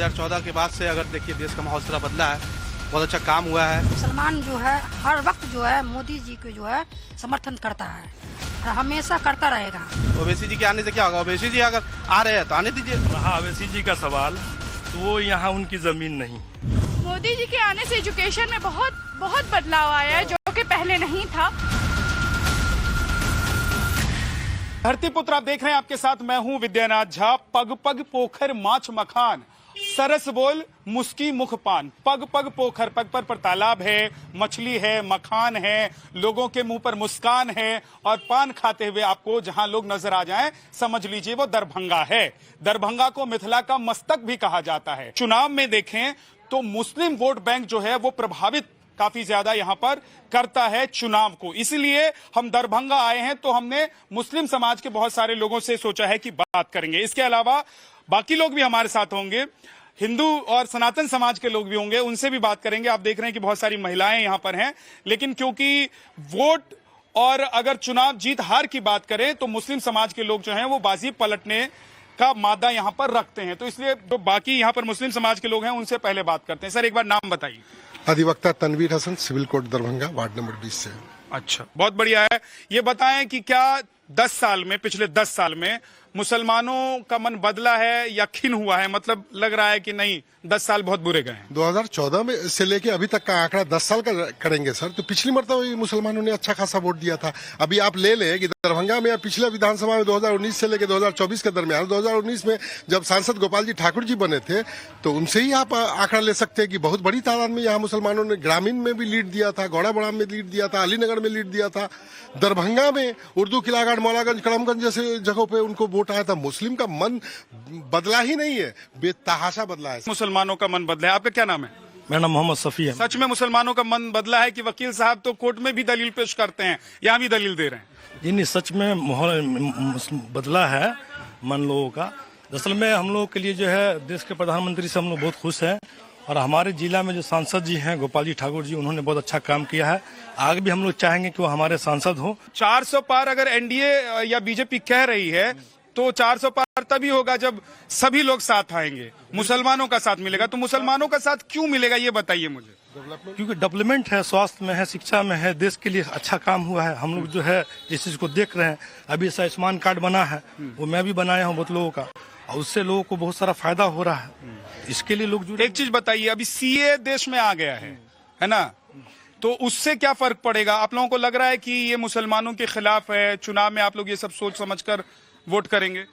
2014 के बाद से अगर देखिए देश का माहौल थोड़ा बदला है, बहुत अच्छा काम हुआ है। मुसलमान जो है हर वक्त जो है मोदी जी को जो है समर्थन करता है और हमेशा करता रहेगा। ओवैसी जी के आने से क्या होगा? ओवैसी जी अगर आ रहे हैं तो आने दीजिए। रहा ओवैसी जी का सवाल, तो वो यहाँ उनकी जमीन नहीं। मोदी जी के आने से एजुकेशन में बहुत बदलाव आया है, जो कि पहले नहीं था। धरती पुत्र आप देख रहे हैं, आपके साथ मैं हूं विद्यानाथ झा। पग पग पोखर माछ मखान, सरस बोल मुस्की मुख पान। पग पग पोखर, पग पर तालाब है, मछली है, मखान है, लोगों के मुंह पर मुस्कान है और पान खाते हुए आपको जहां लोग नजर आ जाएं, समझ लीजिए वो दरभंगा है। दरभंगा को मिथिला का मस्तक भी कहा जाता है। चुनाव में देखें तो मुस्लिम वोट बैंक जो है वो प्रभावित काफी ज्यादा यहां पर करता है चुनाव को। इसलिए हम दरभंगा आए हैं, तो हमने मुस्लिम समाज के बहुत सारे लोगों से सोचा है कि बात करेंगे। इसके अलावा बाकी लोग भी हमारे साथ होंगे, हिंदू और सनातन समाज के लोग भी होंगे, उनसे भी बात करेंगे। आप देख रहे हैं कि बहुत सारी महिलाएं यहां पर हैं, लेकिन क्योंकि वोट और अगर चुनाव जीत हार की बात करें तो मुस्लिम समाज के लोग जो हैं वो बाजी पलटने का मादा यहां पर रखते हैं। तो इसलिए जो बाकी यहां पर मुस्लिम समाज के लोग हैं उनसे पहले बात करते हैं। सर, एक बार नाम बताइए। अधिवक्ता Tanveer Hasan, civil court Darbhanga, ward number 20 से। अच्छा, बहुत बढ़िया है। ये बताएं कि क्या 10 साल में, पिछले 10 साल में मुसलमानों का मन बदला है या खिन हुआ है? मतलब लग रहा है कि नहीं 10 साल बहुत बुरे गए हैं। 2014 में से लेके अभी तक का आंकड़ा 10 साल का करेंगे सर, तो पिछली मरतबा मुसलमानों ने अच्छा खासा वोट दिया था। अभी आप ले लें कि दरभंगा में पिछले विधानसभा में 2019 से लेकर 2024 के दरमियान, 2019 में जब सांसद गोपाल जी ठाकुर जी बने थे, तो उनसे ही आप आंकड़ा ले सकते हैं कि बहुत बड़ी तादाद में यहाँ मुसलमानों ने ग्रामीण में भी लीड दिया था, गौड़ाबड़ा में लीड दिया था, अलीनगर में लीड दिया था। दरभंगा में उर्दू किलागढ़, मौलागंज, करमगंज जैसे जगहों पे उनको वोट आया था। मुस्लिम का मन बदला ही नहीं है, बेतहाशा बदला है। मुसलमानों का मन बदला है। आपका क्या नाम है? मेरा नाम मोहम्मद सफी है। सच में मुसलमानों का मन बदला है कि वकील साहब तो कोर्ट में भी दलील पेश करते हैं, यहाँ भी दलील दे रहे हैं? जी नहीं, सच में माहौल बदला है मन लोगों का। दरअसल में हम लोग के लिए जो है देश के प्रधानमंत्री से हम लोग बहुत खुश हैं, और हमारे जिला में जो सांसद जी हैं गोपाल जी ठाकुर जी, उन्होंने बहुत अच्छा काम किया है। आगे भी हम लोग चाहेंगे कि वो हमारे सांसद हो। 400 पार अगर एनडीए या बीजेपी कह रही है तो 400 पार तभी होगा जब सभी लोग साथ आएंगे, मुसलमानों का साथ मिलेगा। तो मुसलमानों का साथ क्यों मिलेगा, ये बताइए मुझे। क्योंकि डेवलपमेंट है, स्वास्थ्य में है, शिक्षा में है, देश के लिए अच्छा काम हुआ है। हम लोग जो है इस चीज को देख रहे हैं। अभी आयुष्मान कार्ड बना है, वो मैं भी बनाया हूँ बहुत लोगों का, और उससे लोगों को बहुत सारा फायदा हो रहा है। इसके लिए लोग जुड़े। एक चीज बताइए, अभी सीए देश में आ गया है ना, तो उससे क्या फर्क पड़ेगा? आप लोगों को लग रहा है कि ये मुसलमानों के खिलाफ है, चुनाव में आप लोग ये सब सोच समझकर वोट करेंगे?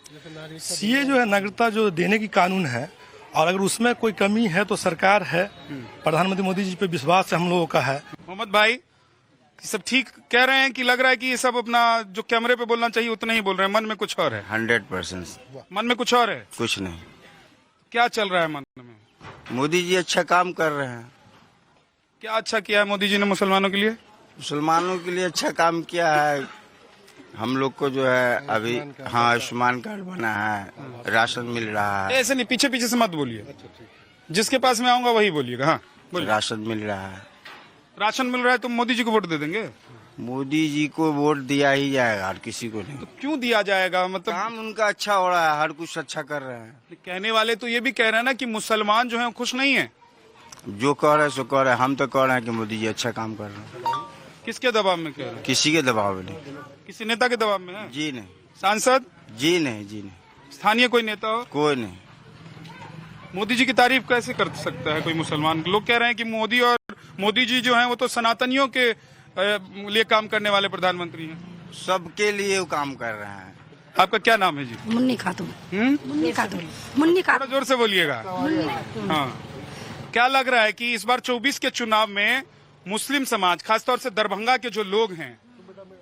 सीए जो है नागरिकता जो देने की कानून है, और अगर उसमें कोई कमी है तो सरकार है, प्रधानमंत्री मोदी जी पे विश्वास है हम लोगों का है। मोहम्मद भाई, सब ठीक कह रहे हैं कि लग रहा है कि ये सब अपना जो कैमरे पे बोलना चाहिए उतना ही बोल रहे हैं, मन में कुछ और है? 100%। मन में कुछ और है? कुछ नहीं। क्या चल रहा है मन में? मोदी जी अच्छा काम कर रहे हैं। क्या अच्छा किया है मोदी जी ने मुसलमानों के लिए? मुसलमानों के लिए अच्छा काम किया है। हम लोग को जो है अभी हाँ आयुष्मान कार्ड बना है, राशन मिल रहा है। ऐसे नहीं, पीछे पीछे से मत बोलिए, जिसके पास मैं आऊंगा वही बोलिएगा। हाँ बोलिए। राशन मिल रहा है। राशन मिल रहा है तो मोदी जी को वोट दे देंगे? मोदी जी को वोट दिया ही जाएगा, हर किसी को नहीं। तो क्यों दिया जाएगा? मतलब काम उनका अच्छा हो रहा है, हर कुछ अच्छा कर रहे हैं। कहने वाले तो ये भी कह रहे हैं ना कि मुसलमान जो है खुश नहीं है। जो कह रहे सो कह रहे, हम तो कह रहे हैं कि मोदी जी अच्छा काम कर रहे हैं। किसके दबाव में कह रहे हैं? किसी के दबाव में नहीं। किसी नेता के दबाव में है? जी नहीं। सांसद? जी नहीं, जी नहीं। स्थानीय कोई नेता हो? कोई नहीं। मोदी जी की तारीफ कैसे कर सकता है कोई मुसलमान? लोग कह रहे हैं कि मोदी जी जो हैं वो तो सनातनियों के लिए काम करने वाले प्रधानमंत्री हैं। सबके लिए वो काम कर रहे हैं। आपका क्या नाम है जी? मुन्नी खातून। मुन्नी खातून। मुन्नी थोड़ा खातून। जोर से बोलिएगा। हाँ, क्या लग रहा है कि इस बार 24 के चुनाव में मुस्लिम समाज, खासतौर से दरभंगा के जो लोग हैं,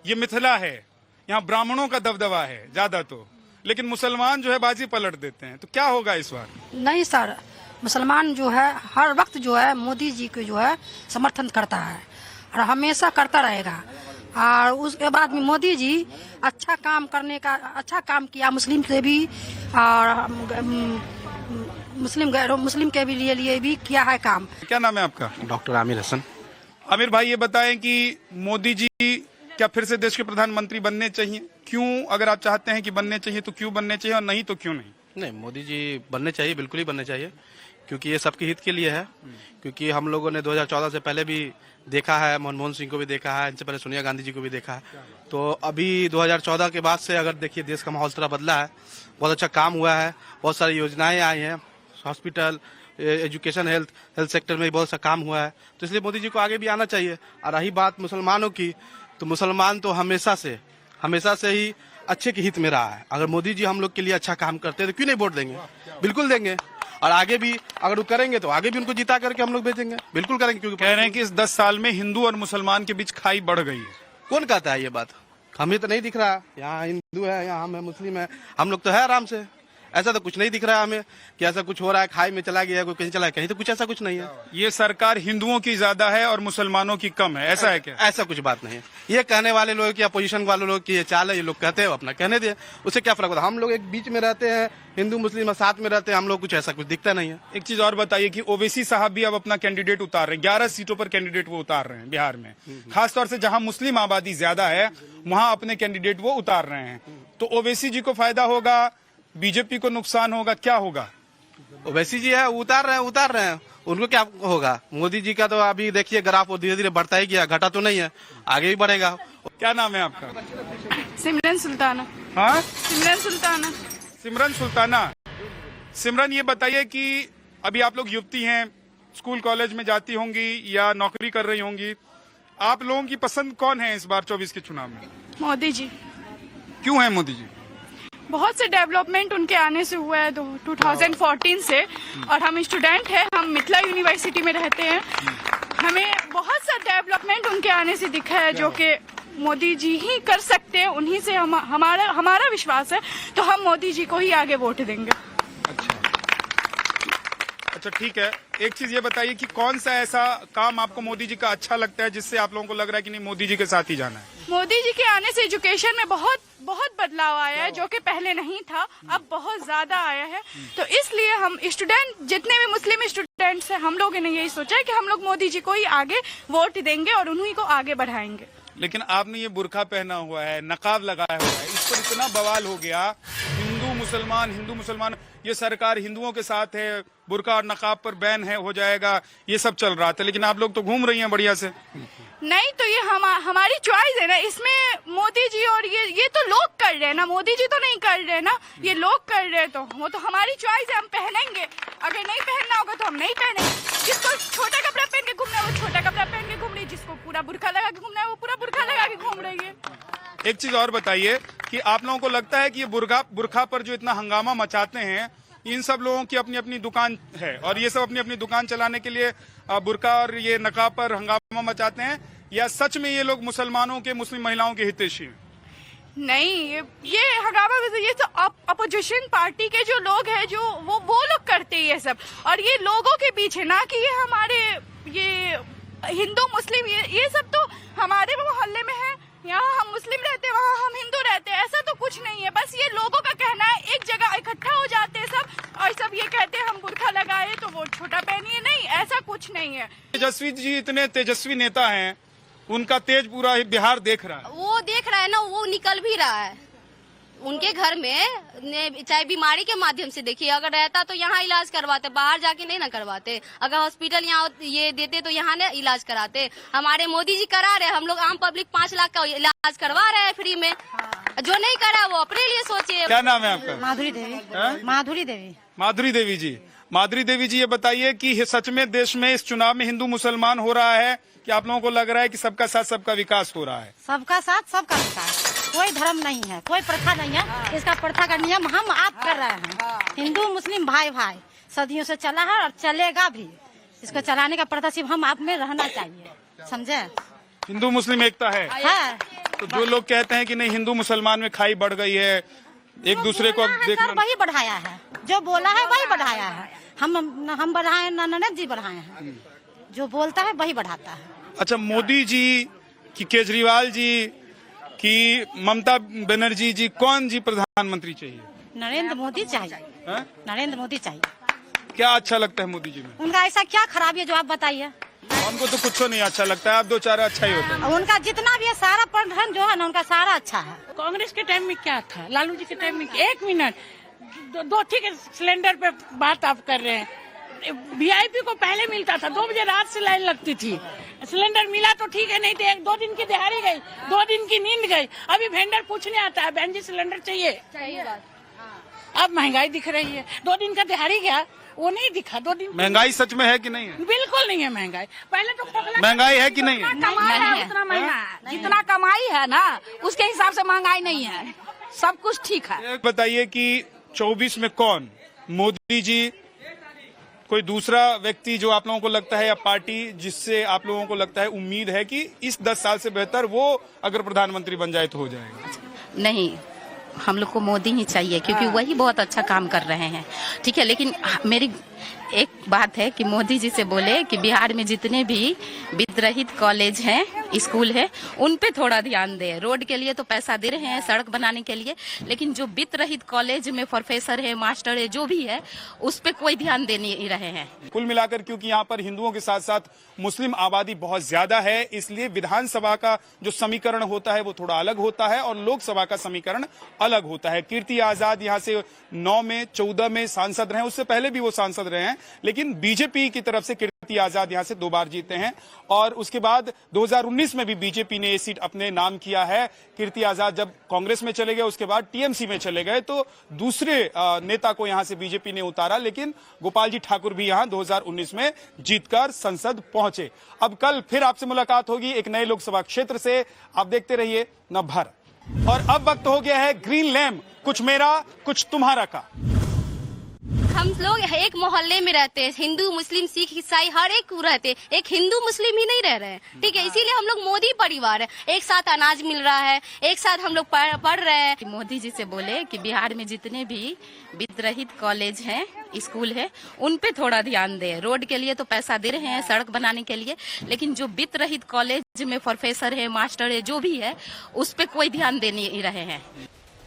ये मिथिला है, यहाँ ब्राह्मणों का दबदबा है ज्यादा, तो लेकिन मुसलमान जो है बाजी पलट देते हैं, तो क्या होगा इस बार? नहीं सर, मुसलमान जो है हर वक्त जो है मोदी जी को जो है समर्थन करता है और हमेशा करता रहेगा। और उसके बाद में मोदी जी अच्छा काम किया मुस्लिम से भी, और मुस्लिम के भी लिए भी किया है काम। क्या नाम है आपका? डॉक्टर आमिर हसन। आमिर भाई, ये बताएं कि मोदी जी क्या फिर से देश के प्रधानमंत्री बनने चाहिए? क्यों? अगर आप चाहते हैं कि बनने चाहिए तो क्यों बनने चाहिए, और नहीं तो क्यों नहीं? नहीं, मोदी जी बनने चाहिए, बिल्कुल ही बनने चाहिए, क्योंकि ये सबके हित के लिए है। क्योंकि हम लोगों ने 2014 से पहले भी देखा है, मनमोहन सिंह को भी देखा है, इनसे पहले सोनिया गांधी जी को भी देखा है। तो अभी 2014 के बाद से अगर देखिए देश का माहौल थोड़ा बदला है, बहुत अच्छा काम हुआ है, बहुत सारी योजनाएं आई हैं, हॉस्पिटल, एजुकेशन, हेल्थ सेक्टर में बहुत सा काम हुआ है। तो इसलिए मोदी जी को आगे भी आना चाहिए। और रही बात मुसलमानों की, तो मुसलमान तो हमेशा से ही अच्छे के हित में रहा है। अगर मोदी जी हम लोग के लिए अच्छा काम करते हैं तो क्यों नहीं वोट देंगे? बिल्कुल देंगे। और आगे भी अगर वो करेंगे तो आगे भी उनको जिता करके हम लोग भेजेंगे, बिल्कुल करेंगे। क्योंकि कह रहे हैं कि इस 10 साल में हिंदू और मुसलमान के बीच खाई बढ़ गई है। कौन कहता है ये बात? हमें तो नहीं दिख रहा। यहाँ हिंदू है, यहाँ हम है, मुस्लिम है, हम लोग तो है आराम से। ऐसा तो कुछ नहीं दिख रहा है हमें कि ऐसा कुछ हो रहा है, खाई में चला गया, कोई कहीं चला गया, कहीं तो कुछ ऐसा कुछ नहीं है। ये सरकार हिंदुओं की ज्यादा है और मुसलमानों की कम है, ऐसा है क्या? ऐसा कुछ बात नहीं है। ये कहने वाले लोग की, अपोजिशन वाले लोग की ये चाल है, ये लोग कहते हैं, अपना कहने दे, उससे क्या फर्क होता है? हम लोग एक बीच में रहते हैं, हिंदू मुस्लिम साथ में रहते हैं, हम लोग कुछ ऐसा कुछ दिखता नहीं है। एक चीज और बताइए कि ओवैसी साहब भी अब अपना कैंडिडेट उतार रहे हैं, 11 सीटों पर कैंडिडेट वो उतार रहे हैं बिहार में। खासतौर से जहां मुस्लिम आबादी ज्यादा है वहां अपने कैंडिडेट वो उतार रहे हैं। तो ओवैसी जी को फायदा होगा, बीजेपी को नुकसान होगा, क्या होगा? ओवैसी जी है, उतार रहे हैं, उनको क्या होगा? मोदी जी का तो अभी देखिए ग्राफ वो धीरे धीरे बढ़ता ही गया, घटा तो नहीं है, आगे भी बढ़ेगा। क्या नाम है आपका? सिमरन सुल्ताना। हाँ, सिमरन सुल्ताना। सिमरन सुल्ताना। सिमरन, ये बताइए कि अभी आप लोग युवती हैं, स्कूल कॉलेज में जाती होंगी या नौकरी कर रही होंगी, आप लोगों की पसंद कौन है इस बार 24 के चुनाव में? मोदी जी। क्यों है मोदी जी? बहुत से डेवलपमेंट उनके आने से हुआ है 2014 से। और हम स्टूडेंट हैं, हम मिथिला यूनिवर्सिटी में रहते हैं, हमें बहुत सा डेवलपमेंट उनके आने से दिखा है जो कि मोदी जी ही कर सकते हैं, उन्हीं से हमारा विश्वास है। तो हम मोदी जी को ही आगे वोट देंगे। अच्छा, ठीक है। एक चीज ये बताइए कि कौन सा ऐसा काम आपको मोदी जी का अच्छा लगता है जिससे आप लोगों को लग रहा है कि नहीं मोदी जी के साथ ही जाना है? मोदी जी के आने से एजुकेशन में बहुत बदलाव आया है, जो कि पहले नहीं था, अब बहुत ज्यादा आया है। तो इसलिए हम स्टूडेंट, जितने भी मुस्लिम स्टूडेंट्स हैं, हम लोगों ने यही सोचा है कि हम लोग मोदी जी को ही आगे वोट देंगे और उन्हीं को आगे बढ़ाएंगे। लेकिन आपने ये बुर्का पहना हुआ है, नकाब लगाया हुआ है, इस पर इतना बवाल हो गया, हिंदू मुसलमान, ये सरकार हिंदुओं के साथ है, बुर्का और नकाब पर बैन है, हो जाएगा, ये सब चल रहा था। लेकिन आप लोग तो घूम रही हैं बढ़िया से। नहीं, तो ये हमारी चॉइस है ना, इसमें मोदी जी और ये तो लोग कर रहे हैं ना, मोदी जी तो नहीं कर रहे ना, ये लोग कर रहे हैं। तो वो तो हमारी चॉइस है, हम पहनेंगे। अगर नहीं पहनना होगा तो हम नहीं पहनेंगे। जिसको छोटा कपड़ा पहन के घूमना है वो छोटा कपड़ा पहन के घूम रही है, जिसको पूरा बुर्का लगा के घूमना है वो पूरा बुर्का लगा के घूम रही है। एक चीज और बताइए कि आप लोगों को लगता है कि ये बुर्का पर जो इतना हंगामा मचाते हैं, इन सब लोगों की अपनी अपनी दुकान है और ये सब अपनी अपनी दुकान चलाने के लिए बुर्का और ये नकाब पर हंगामा मचाते हैं, या सच में ये लोग मुसलमानों के, मुस्लिम महिलाओं के हितैषी हैं? नहीं, ये हंगामा, ये तो अपोजिशन पार्टी के जो लोग हैं, जो वो लोग करते हैं ये सब। और ये लोगों के पीछे, ना कि ये हमारे ये हिंदू मुस्लिम, ये सब तो हमारे मोहल्ले में है, यहाँ हम मुस्लिम रहते हैं, वहाँ हम हिंदू रहते हैं, ऐसा तो कुछ नहीं है। बस ये लोगों का कहना है, एक जगह इकट्ठा हो जाते हैं सब और सब ये कहते हैं हम बुर्का लगाए तो वो छोटा पहनिए। नहीं, ऐसा कुछ नहीं है। तेजस्वी जी इतने तेजस्वी नेता हैं, उनका तेज पूरा बिहार देख रहा है। वो देख रहा है ना, वो निकल भी रहा है उनके घर में, चाहे बीमारी के माध्यम से। देखिए, अगर रहता तो यहाँ इलाज करवाते, बाहर जाके नहीं ना करवाते। अगर हॉस्पिटल यहाँ ये देते तो यहाँ ना इलाज कराते। हमारे मोदी जी करा रहे, हम लोग आम पब्लिक 5 लाख का इलाज करवा रहे हैं फ्री में। जो नहीं करा वो अपने लिए सोचे। क्या नाम है आपका? माधुरी देवी। माधुरी देवी जी। माधुरी देवी जी, ये बताइए कि सच में देश में इस चुनाव में हिंदू मुसलमान हो रहा है कि आप लोगों को लग रहा है कि सबका साथ सबका विकास हो रहा है? सबका साथ सबका विकास, कोई धर्म नहीं है, कोई प्रथा नहीं है। इसका प्रथा का नियम हम आप कर रहे हैं। हिंदू मुस्लिम भाई सदियों से चला है और चलेगा भी। इसको चलाने का प्रथा सिर्फ हम आप में रहना चाहिए, समझे? हिंदू मुस्लिम एकता है। तो जो लोग कहते हैं कि नहीं हिंदू मुसलमान में खाई बढ़ गई है, एक दूसरे को देखना, वही बढ़ाया है, जो बोला है वही बढ़ाया है। हम बढ़ाए, नरेंद्र जी बढ़ाए हैं, जो बोलता है वही बढ़ाता है। अच्छा, मोदी जी कि केजरीवाल जी कि ममता बनर्जी जी, कौन जी प्रधानमंत्री चाहिए? नरेंद्र मोदी चाहिए। नरेंद्र मोदी चाहिए। क्या अच्छा लगता है मोदी जी में? उनका ऐसा क्या खराबी है जो आप बताइए? उनको तो कुछ नहीं अच्छा लगता है, आप 2-4 अच्छा ही होता है। उनका जितना भी है सारा प्रधान जो है ना, उनका सारा अच्छा है। कांग्रेस के टाइम में क्या था, लालू जी के टाइम में? 1 मिनट, 2 ठीक है, सिलेंडर पे बात आप कर रहे हैं, वीआईपी को पहले मिलता था, 2 बजे रात से लाइन लगती थी। सिलेंडर मिला तो ठीक है, नहीं तो 1-2 दिन की दिहाड़ी गई, 2 दिन की नींद गई। अभी वेंडर पूछने आता है, बहन जी सिलेंडर चाहिए। अब महंगाई दिख रही है, 2 दिन का दिहाड़ी गया, वो नहीं दिखा। 2 दिन महंगाई सच में है कि नहीं है? बिल्कुल नहीं है महंगाई। पहले तो महंगाई है कि नहीं है? कमाई है उतना महंगा, जितना कमाई है ना उसके हिसाब से महंगाई नहीं है, सब कुछ ठीक है। बताइए कि 24 में कौन, मोदी जी, कोई दूसरा व्यक्ति जो आप लोगों को लगता है, या पार्टी जिससे आप लोगों को लगता है, उम्मीद है कि इस 10 साल से बेहतर वो अगर प्रधानमंत्री बन जाए तो हो जाएगा? नहीं, हम लोग को मोदी ही चाहिए, क्योंकि वही बहुत अच्छा काम कर रहे हैं। ठीक है, लेकिन मेरी एक बात है कि मोदी जी से बोले कि बिहार में जितने भी विद्रहित कॉलेज हैं, स्कूल है, उन पे थोड़ा ध्यान दे। रोड के लिए तो पैसा दे रहे हैं, सड़क बनाने के लिए, लेकिन जो विद्रहित कॉलेज में प्रोफेसर है, मास्टर है, जो भी है, उस पे कोई ध्यान दे नहीं रहे हैं। कुल मिलाकर क्योंकि यहाँ पर हिंदुओं के साथ साथ मुस्लिम आबादी बहुत ज्यादा है, इसलिए विधानसभा का जो समीकरण होता है वो थोड़ा अलग होता है और लोकसभा का समीकरण अलग होता है। कीर्ति आजाद यहाँ से 9 में 14 में सांसद रहे, उससे पहले भी वो सांसद रहे हैं, लेकिन बीजेपी की तरफ से कीर्ति आजाद यहाँ से 2 बार जीते हैं और उसके बाद 2019 में भी बीजेपी ने ये सीट अपने नाम किया है। कीर्ति आजाद जब कांग्रेस में चले गए, उसके बाद टीएमसी में चले गए, तो दूसरे नेता को यहाँ से बीजेपी ने उतारा, लेकिन गोपाल जी ठाकुर भी यहाँ 2019 में जीतकर संसद पहुंचे। अब कल फिर आपसे मुलाकात होगी एक नए लोकसभा क्षेत्र से। आप देखते रहिए नवभारत। और अब वक्त हो गया है ग्रीन लैम्प, कुछ मेरा कुछ तुम्हारा का। हम लोग एक मोहल्ले में रहते हैं, हिंदू मुस्लिम सिख ईसाई हर एक रहते हैं, एक हिंदू मुस्लिम ही नहीं रह रहे हैं। ठीक है, इसीलिए हम लोग मोदी परिवार है, एक साथ अनाज मिल रहा है, एक साथ हम लोग पढ़ रहे हैं। मोदी जी से बोले कि बिहार में जितने भी विद्रहित कॉलेज हैं, स्कूल है, उन पे थोड़ा ध्यान दे। रोड के लिए तो पैसा दे रहे हैं, सड़क बनाने के लिए, लेकिन जो विद्रहित कॉलेज में प्रोफेसर है, मास्टर है, जो भी है, उस पे कोई ध्यान दे नहीं रहे हैं।